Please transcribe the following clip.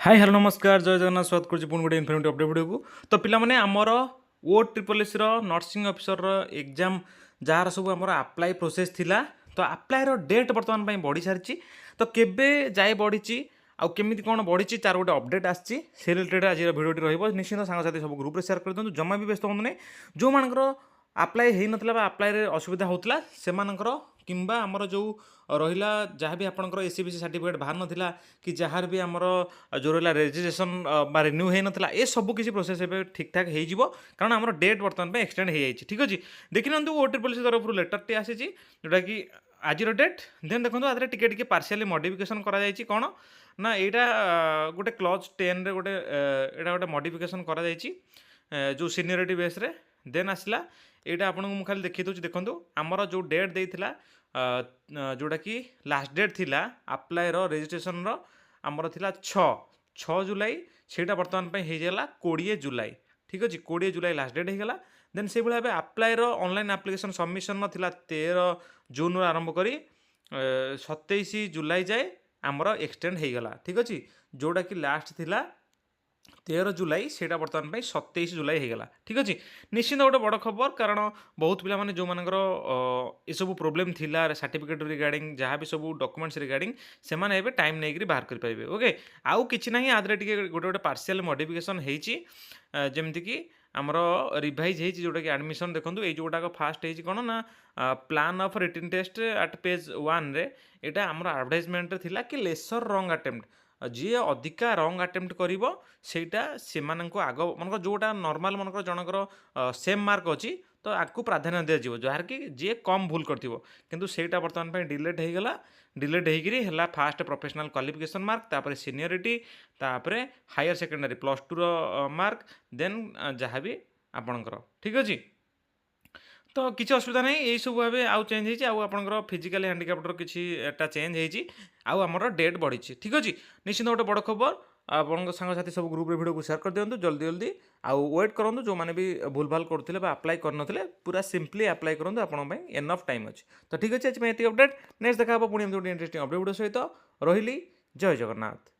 Hi hello नमस्कार जय जगन्नाथ स्वागत करुच्ची पुणी गोटे इनफर्मेटिव अपडेट वीडियो को। तो पिलामाने आमर ओ triple S nursing officer exam जार सब आमर अप्लाई प्रोसेस थिला तो अप्लाई डेट बर्तमान ପାଇଁ बढ़ी सारी तो केबे जाए बढ़ी आउ केमी कौन बढ़ी तार गोटे अपडेट आसी रिलेटेड आज भिडियोटी रही निश्चित सांगसाथी सब ग्रुप सेयार कर दिखाँ जमा भी व्यस्त हूँ नहीं जो मानकर अप्लाई हो ना अप्लाई असुविधा होता से किंबा आमर जो रहा जहाँ भी आपंकर एसीबीसी सर्टिफिकेट बाहर नाला कि जहाँ भी आमर जो रहा रेजिस्ट्रेशन रिन्यू हो नाला ये सब किसी प्रोसेस ठीक ठाक हो कारण आम डेट बर्तमान एक्सटेंड हो जाए ठीक अच्छे देखी ना ओटी पुलिस तरफ लेटर आसी जोटा कि आज डेट देन देखो आदि टे पार्शियली मॉडिफिकेशन करा कौन ना यहाँ गोटे क्लज 10 गोटे यहाँ गोटे मॉडिफिकेशन करा जो सीनियरिटी बेस रे देन आसला यहाँ आपको खाली देखी दूसरी देखो आमर जो डेट देता जोटा कि लास्ट डेट थिला अप्लाई रेजिस्ट्रेशन आमर थिला 6 जुलाई से बर्तमान हो जाएगा 20 जुलाई ठीक अच्छे 20 जुलाई लास्ट डेट होगा देन से भाव अप्लाई ऑनलाइन एप्लिकेशन सबमिशन थिला 13 जून आरंभ करी 27 जुलाई जाए आमर एक्सटेंड होगा ठीक अच्छे जोटा कि लास्ट थिला 13 जुलाई से बर्तमान 27 जुलाई होगा ठीक अच्छे निश्चित गोटे बड़ खबर कारण बहुत पिला माने जो मानकर ये सब प्रोब्लेम थिला सर्टिफिकेट रिगार्डिंग जहाँ भी सब डॉक्यूमेंट्स रिगार्डिंग से माने एबे टाइम नहीं बाहर कर पारे ओके आउ किछि नाही आदरे टिके गोटे गोटे पार्शियल मॉडिफिकेशन होईची जेमति कि आमर रिवाइज होईची जोटा कि एडमिशन देखंतु ए जोटाक फास्ट होईची कोन ना plan of written test at page 1 रे एटा आमर एडवर्टाइजमेंट रे थिला कि लेसर रॉन्ग अटेम्प्ट जी अधिका रंग अटेम्प्ट करिवो सेटा सेमानंको आग मनकर जोटा नॉर्मल मनकर जनकर सेम मार्क अच्छी तो आपको प्राधान्य दिज्व जार कि जी कम भूल करथिवो किंतु सेटा वर्तमान पे डिलेट हो गला डिलेट होइकरी हला फास्ट प्रोफेशनल क्वालिफिकेशन मार्क तापर सीनियरिटी तापर हायर सेकेंडरी +2 रो मार्क देन जहाँ भी आपणकर ठीक अच्छे तो किसी असुविधा नहीं यही सब भाव आउ चेंज होती आपर फिजिकल हैंडिकैप्टर किसी चेंज होती आमर डेट बढ़ी ठीक अच्छे निश्चित गोटे बड़ खबर आपन सांगसाथी सब ग्रुप रे वीडियो को शेयर कर दिंतु जल्दी जल्दी आउ वेट करूँ जो मैंने भी भूल भाल करते अप्लाई करते पूरा सिंपली अप्लाई करूँ आप एनफ टाइम अच्छे तो ठीक अच्छे आज ये अपडेट नेक्स्ट देखा पुणी गोटे इंटरेस्टिंग अपडेट वीडियो सहित रही जय जगन्नाथ।